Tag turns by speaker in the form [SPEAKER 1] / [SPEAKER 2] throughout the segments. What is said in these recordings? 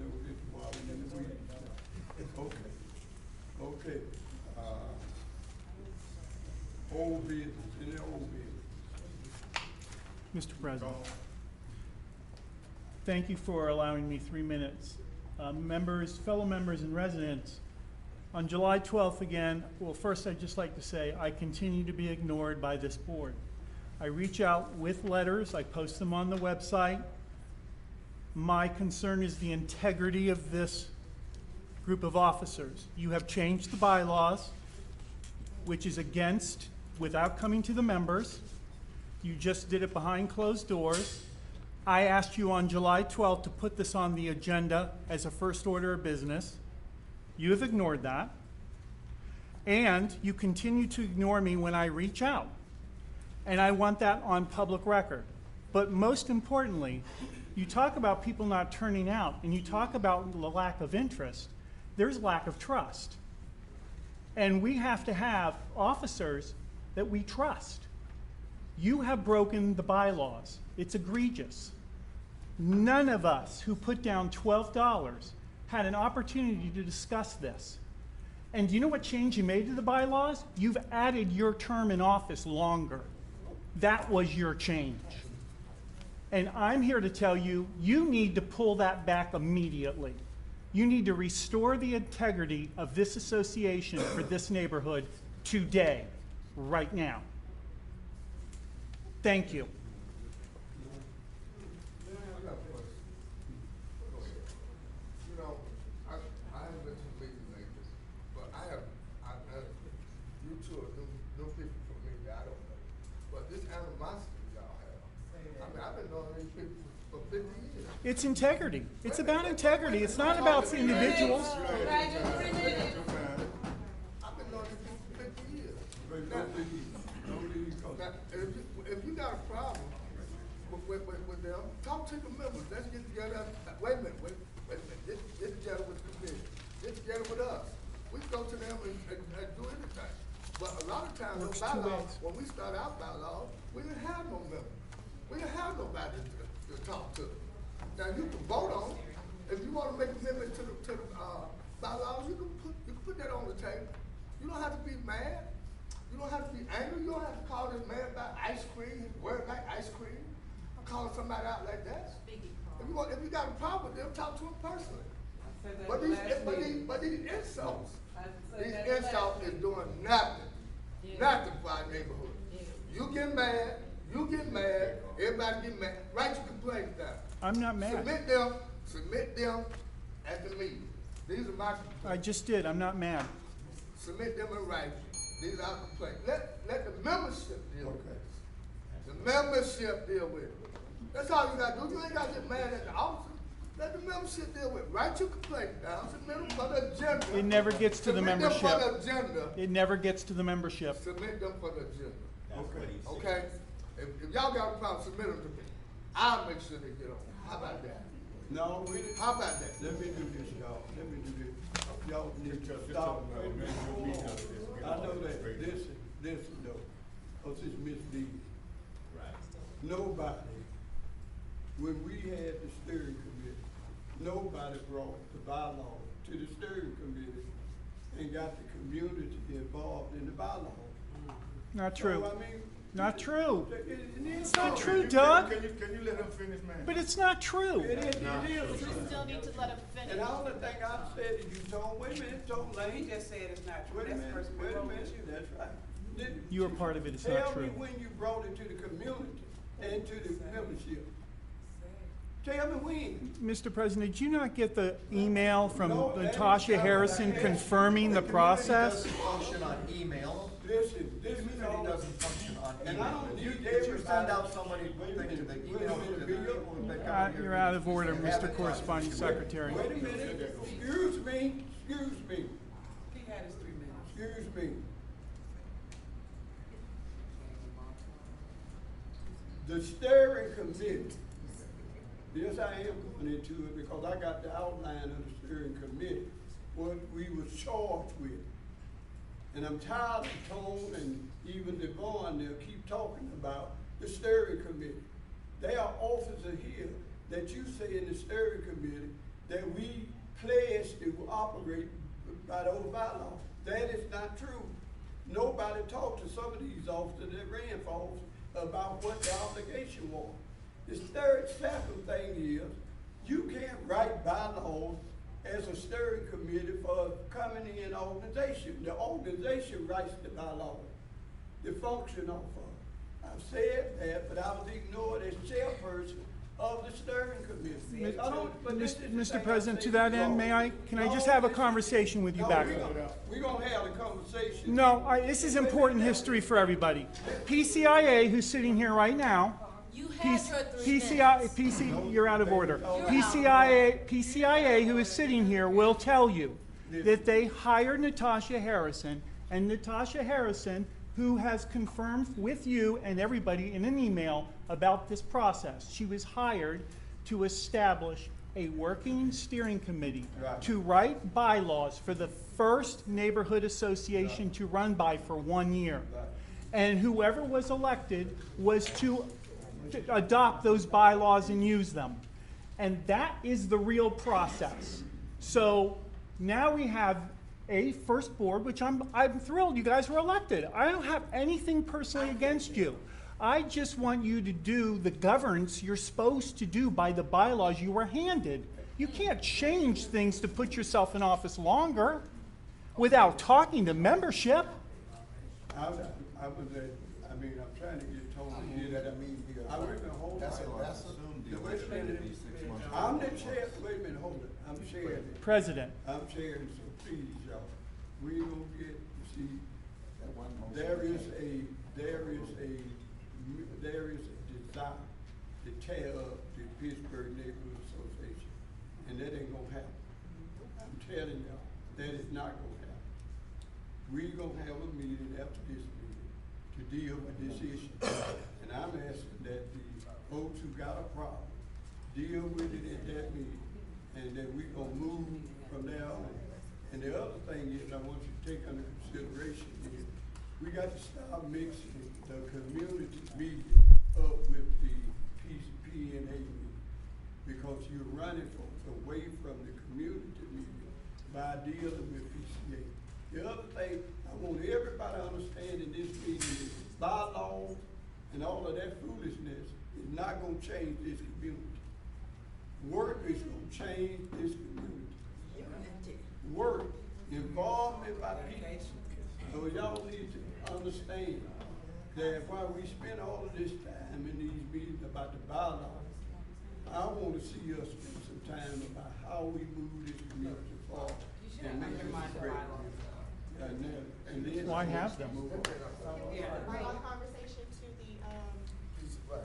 [SPEAKER 1] don't get to walking in the weeds. Okay. Okay. Old business, any old business?
[SPEAKER 2] Mr. President, thank you for allowing me 3 minutes. Members, fellow members and residents, on July 12th again, well, first I'd just like to say I continue to be ignored by this board. I reach out with letters, I post them on the website. My concern is the integrity of this group of officers. You have changed the bylaws, which is against, without coming to the members. You just did it behind closed doors. I asked you on July 12th to put this on the agenda as a first order of business. You have ignored that. And you continue to ignore me when I reach out. And I want that on public record. But most importantly, you talk about people not turning out, and you talk about the lack of interest. There's lack of trust. And we have to have officers that we trust. You have broken the bylaws. It's egregious. None of us who put down $12 had an opportunity to discuss this. And do you know what change you made to the bylaws? You've added your term in office longer. That was your change. And I'm here to tell you, you need to pull that back immediately. You need to restore the integrity of this association for this neighborhood today, right now. Thank you.
[SPEAKER 3] You know, I haven't been to a meeting like this, but you two are new people for me that I don't know. But this animosity y'all have, I mean, I've been knowing these people for 50 years.
[SPEAKER 2] It's integrity. It's about integrity. It's not about individuals.
[SPEAKER 3] I've been knowing these people for 50 years. Now, if you got a problem with them, talk to the members. Let's get together. Wait a minute. Get together with the committee. Get together with us. We go to them and do anything. But a lot of times, those bylaws, when we start our bylaws, we didn't have no members. We didn't have nobody to talk to. Now you can vote on it. If you want to make amendment to the bylaws, you can put that on the table. You don't have to be mad. You don't have to be angry. You don't have to call this man about ice cream, worry about ice cream. I'm calling somebody out like that. If you got a problem with them, talk to them personally. But these insults, is doing nothing. Nothing for our neighborhood. You get mad, everybody get mad. Write your complaints down.
[SPEAKER 2] I'm not mad.
[SPEAKER 3] Submit them at the meeting. These are my complaints.
[SPEAKER 2] I just did. I'm not mad.
[SPEAKER 3] Submit them in writing. These are our complaints. Let the membership deal with it. The membership deal with it. That's all you got to do. You ain't got to get mad at the officer. Let the membership deal with it. Write your complaint down. Submit them for the agenda.
[SPEAKER 2] It never gets to the membership.
[SPEAKER 3] Submit them for the agenda.
[SPEAKER 2] It never gets to the membership.
[SPEAKER 3] Submit them for the agenda. Okay? If y'all got a problem, submit them to me. I'll make sure they get on. How about that?
[SPEAKER 1] No,
[SPEAKER 3] How about that?
[SPEAKER 1] let me do this, y'all. Let me do this. Y'all need to stop. I know that this, no, because it's misleading.
[SPEAKER 4] Right.
[SPEAKER 1] Nobody, when we had the steering committee, nobody brought the bylaws to the steering committee and got the community involved in the bylaws.
[SPEAKER 2] Not true.
[SPEAKER 1] So, I mean,
[SPEAKER 2] Not true.
[SPEAKER 1] It's
[SPEAKER 2] not true, Doug.
[SPEAKER 5] Can you let him finish, man?
[SPEAKER 2] But it's not true.
[SPEAKER 1] It is true.
[SPEAKER 6] You still need to let him finish.
[SPEAKER 1] And the only thing I said is you told, wait a minute, told
[SPEAKER 7] He
[SPEAKER 1] Lane.
[SPEAKER 7] just said it's not true.
[SPEAKER 1] Wait a
[SPEAKER 7] That's the
[SPEAKER 1] minute,
[SPEAKER 7] person
[SPEAKER 1] wait a
[SPEAKER 7] who wrote
[SPEAKER 1] minute,
[SPEAKER 7] it.
[SPEAKER 1] that's right.
[SPEAKER 2] You are part of it, it's not
[SPEAKER 1] Tell
[SPEAKER 2] true.
[SPEAKER 1] me when you brought it to the community and to the membership. Tell me when.
[SPEAKER 2] Mr. President, did you not get the email from
[SPEAKER 1] No, that
[SPEAKER 2] Natasha
[SPEAKER 1] is-
[SPEAKER 2] Harrison confirming the process?
[SPEAKER 4] Doesn't function on email.
[SPEAKER 1] Listen, this is
[SPEAKER 4] Community
[SPEAKER 1] all.
[SPEAKER 4] doesn't function on
[SPEAKER 1] And I
[SPEAKER 4] email.
[SPEAKER 1] don't
[SPEAKER 4] Did
[SPEAKER 1] need
[SPEAKER 4] you
[SPEAKER 1] everybody.
[SPEAKER 4] send out somebody
[SPEAKER 1] Wait a
[SPEAKER 4] thing to
[SPEAKER 1] minute,
[SPEAKER 4] the
[SPEAKER 1] wait a
[SPEAKER 4] email?
[SPEAKER 1] minute,
[SPEAKER 4] to
[SPEAKER 1] Bill.
[SPEAKER 2] You're out of order, Mr. Corresponding Secretary.
[SPEAKER 1] Wait a minute, excuse me.
[SPEAKER 7] He had his 3 minutes.
[SPEAKER 1] Excuse me. The steering committee, yes, I am going into it because I got the outline of the steering committee, what we were charged with. And I'm tired of Tone and even Devon, they'll keep talking about the steering committee. There are officers here that you say in the steering committee that we pledged to operate by those bylaws. That is not true. Nobody talked to some of these officers that ran for office about what the obligation was. The third second thing is, you can't write bylaws as a steering committee for a coming in organization. The organization writes the bylaws, the function of it. I've said that, but I was ignored as chairperson of the steering committee. I don't- but this is the
[SPEAKER 2] Mr.
[SPEAKER 1] thing I
[SPEAKER 2] President,
[SPEAKER 1] say
[SPEAKER 2] to that
[SPEAKER 1] is
[SPEAKER 2] end,
[SPEAKER 1] wrong.
[SPEAKER 2] can I
[SPEAKER 1] No,
[SPEAKER 2] just have a
[SPEAKER 1] this is-
[SPEAKER 2] conversation with you
[SPEAKER 1] no,
[SPEAKER 2] back?
[SPEAKER 1] We're gonna have a conversation.
[SPEAKER 2] No, this is important history for everybody. PCIA, who's sitting here right now,
[SPEAKER 5] You had your 3
[SPEAKER 2] PCI,
[SPEAKER 5] minutes.
[SPEAKER 2] you're out of order.
[SPEAKER 5] out.
[SPEAKER 2] PCIA, who is sitting here, will tell you that they hired Natasha Harrison, and Natasha Harrison, who has confirmed with you and everybody in an email about this process, she was hired to establish a working steering committee
[SPEAKER 1] Right.
[SPEAKER 2] to write bylaws for the first neighborhood association to run by for 1 year.
[SPEAKER 1] Right.
[SPEAKER 2] And whoever was elected was to adopt those bylaws and use them. And that is the real process. So now we have a first board, which I'm thrilled you guys were elected. I don't have anything personally against you. I just want you to do the governance you're supposed to do by the bylaws you were handed. You can't change things to put yourself in office longer without talking to membership.
[SPEAKER 1] I was I mean, I'm trying to get told to hear that. I wait a minute, hold on.
[SPEAKER 8] That's assumed the
[SPEAKER 1] Wait a
[SPEAKER 8] election will
[SPEAKER 1] minute.
[SPEAKER 8] be 6 months.
[SPEAKER 1] I'm the chair, wait a minute, hold it. I'm chairing it.
[SPEAKER 2] President,
[SPEAKER 1] I'm chairing, so please, y'all. We don't get, see,
[SPEAKER 8] That one motion
[SPEAKER 1] there is
[SPEAKER 8] passed.
[SPEAKER 1] there is a desire to tear up the Pittsburgh Neighborhood Association. And that ain't gonna happen. I'm telling y'all, that is not gonna happen. We gonna have a meeting after this meeting to deal with this issue. And I'm asking that the folks who got a problem, deal with it at that meeting. And then we gonna move from there on. And the other thing is, I want you to take under consideration is, we got to stop mixing the community meeting up with the PNA meeting. Because you're running folks away from the community meeting by dealing with PCA. The other thing, I want everybody to understand in this meeting is bylaws and all of that foolishness is not gonna change this community. Work is gonna change this community. Work, involvement by people. So y'all need to understand that while we spend all of this time in these meetings about the bylaws, I wanna see us spend some time about how we move this community forward.
[SPEAKER 7] You should
[SPEAKER 1] and
[SPEAKER 7] have
[SPEAKER 1] make this
[SPEAKER 7] undermined the
[SPEAKER 1] great.
[SPEAKER 7] bylaws.
[SPEAKER 1] And then.
[SPEAKER 2] why have them?
[SPEAKER 1] Move on.
[SPEAKER 7] Yeah.
[SPEAKER 6] Bring our conversation to the,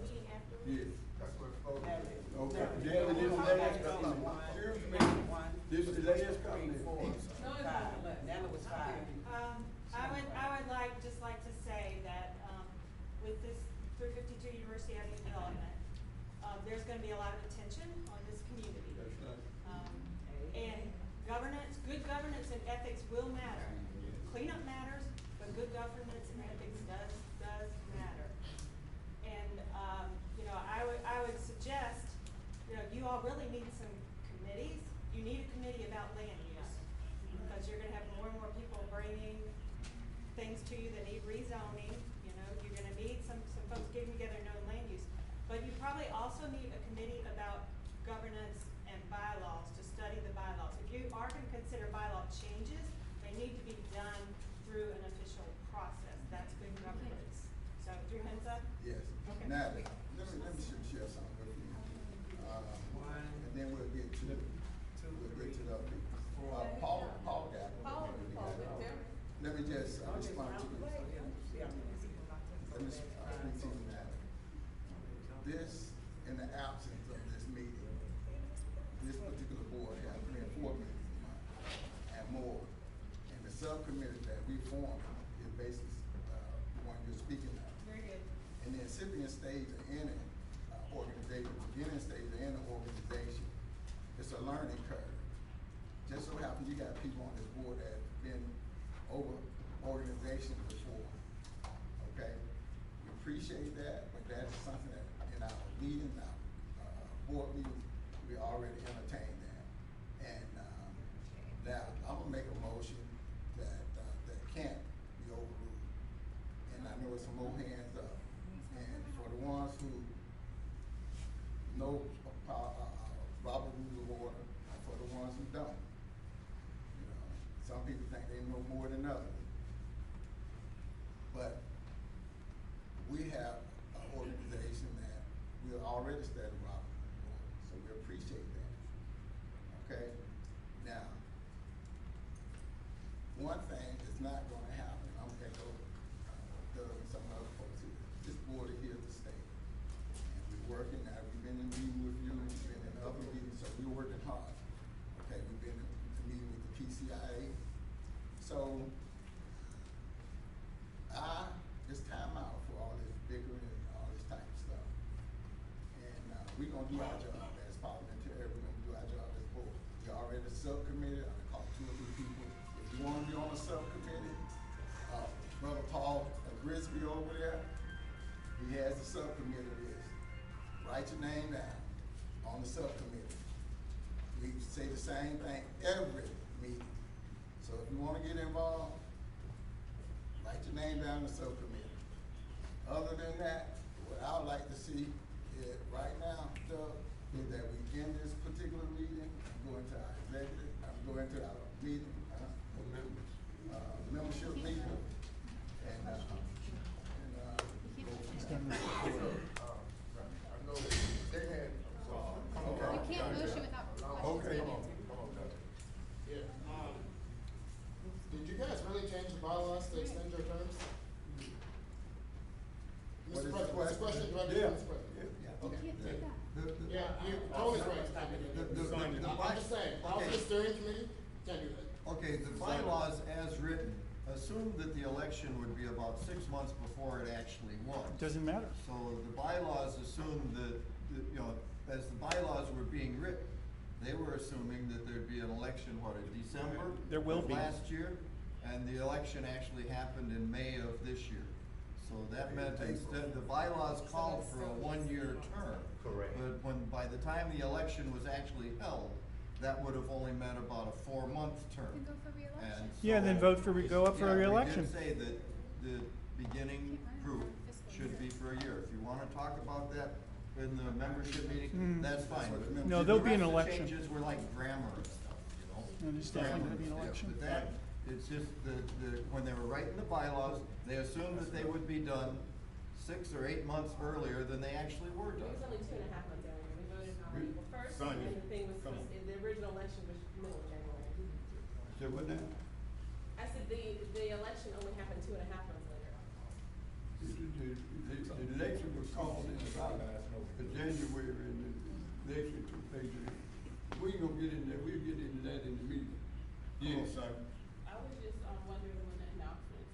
[SPEAKER 6] meeting afterwards.
[SPEAKER 1] Yeah.
[SPEAKER 3] That's what it's supposed to be.
[SPEAKER 1] Okay, Danny, this is last comment. Excuse me, this is last comment.
[SPEAKER 7] Nana was 5.
[SPEAKER 6] I would just like to say that, with this 352 University Avenue development, there's gonna be a lot of attention on this community.
[SPEAKER 1] That's right.
[SPEAKER 6] And governance, good governance and ethics will matter. Cleanup matters, but good governance and ethics does matter. And, I would suggest, you all really need some committees. You need a committee about land use, because you're gonna have more and more people bringing things to you that need rezoning. You're gonna need some folks getting together and knowing land use. But you probably also need a committee about governance and bylaws, to study the bylaws. If you are gonna consider bylaw changes, they need to be done through an official process. That's good governance. So, your hands up?
[SPEAKER 8] Yes.
[SPEAKER 6] Okay.
[SPEAKER 8] Now, let me share something with you. And then we'll get to the other people. Paul got it. Let me just respond to you. Let me speak to you now. This, in the absence of this meeting, this particular board has 3 or 4 meetings a month and more. And the subcommittee that we form is basically the one you're speaking of.
[SPEAKER 6] Very good.
[SPEAKER 8] In the incipient stage of any organization, beginning stage of any organization, it's a learning curve. Just so happens you got people on this board that have been over organizations before, okay? We appreciate that, but that is something that in our meetings, our board meetings, we already entertained that. was some more hands up. And for the ones who know Robert Rules of Order, and for the ones who don't. You know, some people think they know more than others. But we have an organization that we already studied Robert Rules of Order, so we appreciate that. Okay? Now, one thing that's not gonna happen, I'm gonna echo Doug and some other folks here, this board is here to stay. And we're working, now we've been in meeting with you, we've been in other meetings, so we're working hard. Okay, we've been in meeting with the PCIA. So, it's time out for all this bickering and all this type of stuff. And, we're gonna do our job as parliamentarians, we're gonna do our job as board. We already a subcommittee, I called 2 or 3 people. If you wanna be on a subcommittee, Brother Paul Grisby over there, he has the subcommittee list. Write your name down on the subcommittee. We say the same thing every meeting. So if you wanna get involved, write your name down in the subcommittee. Other than that, what I would like to see is, right now, Doug, is that we end this particular meeting, and go into our executive, go into our meeting, membership meeting, and
[SPEAKER 3] I know they had,
[SPEAKER 8] okay.
[SPEAKER 5] You can't motion without
[SPEAKER 1] Okay.
[SPEAKER 3] Come on, Doug.
[SPEAKER 9] Yeah, did you guys really change the bylaws to extend your terms?
[SPEAKER 8] What is
[SPEAKER 9] Mr.
[SPEAKER 8] the
[SPEAKER 9] President, it's a question directed
[SPEAKER 1] Yeah.
[SPEAKER 9] to Mr. President.
[SPEAKER 5] You can't do that.
[SPEAKER 9] Yeah, you're always right. I'm just saying, Office steering committee, can't do that.
[SPEAKER 4] Okay, the bylaws as written assume that the election would be about 6 months before it actually was.
[SPEAKER 2] Doesn't matter.
[SPEAKER 4] So the bylaws assumed that, you know, as the bylaws were being written, they were assuming that there'd be an election, what, in December?
[SPEAKER 2] There will
[SPEAKER 4] of
[SPEAKER 2] be.
[SPEAKER 4] last year, and the election actually happened in May of this year. So that meant instead, the bylaws called for a 1-year term.
[SPEAKER 3] Correct.
[SPEAKER 4] But by the time the election was actually held, that would have only meant about a 4-month term.
[SPEAKER 5] You can go for re-election.
[SPEAKER 4] And
[SPEAKER 2] Yeah, then
[SPEAKER 4] so-
[SPEAKER 2] go up for
[SPEAKER 4] Yeah,
[SPEAKER 2] re-election.
[SPEAKER 4] We did say that the beginning group should be for a year. If you wanna talk about that in the membership meeting, that's fine. But
[SPEAKER 2] No,
[SPEAKER 4] the
[SPEAKER 2] there'll be an
[SPEAKER 4] rest of the
[SPEAKER 2] election.
[SPEAKER 4] Changes were like grammar and stuff, you know?
[SPEAKER 2] No, there's definitely gonna be an
[SPEAKER 4] Grammar, yeah,
[SPEAKER 2] election.
[SPEAKER 4] But that, it's just when they were writing the bylaws, they assumed that they would be done 6 or 8 months earlier than they actually were
[SPEAKER 7] It
[SPEAKER 4] done.
[SPEAKER 7] was only 2.5 months earlier. We voted on April 1st, and
[SPEAKER 1] Sonia,
[SPEAKER 7] then the thing was,
[SPEAKER 1] come on.
[SPEAKER 7] the original election was middle of January.
[SPEAKER 1] So what now?
[SPEAKER 7] I said the election only happened 2.5 months later.
[SPEAKER 1] The election was called in about January, and the election took place. We ain't gonna get in there, we'll get into that in the meeting. Yes, sir.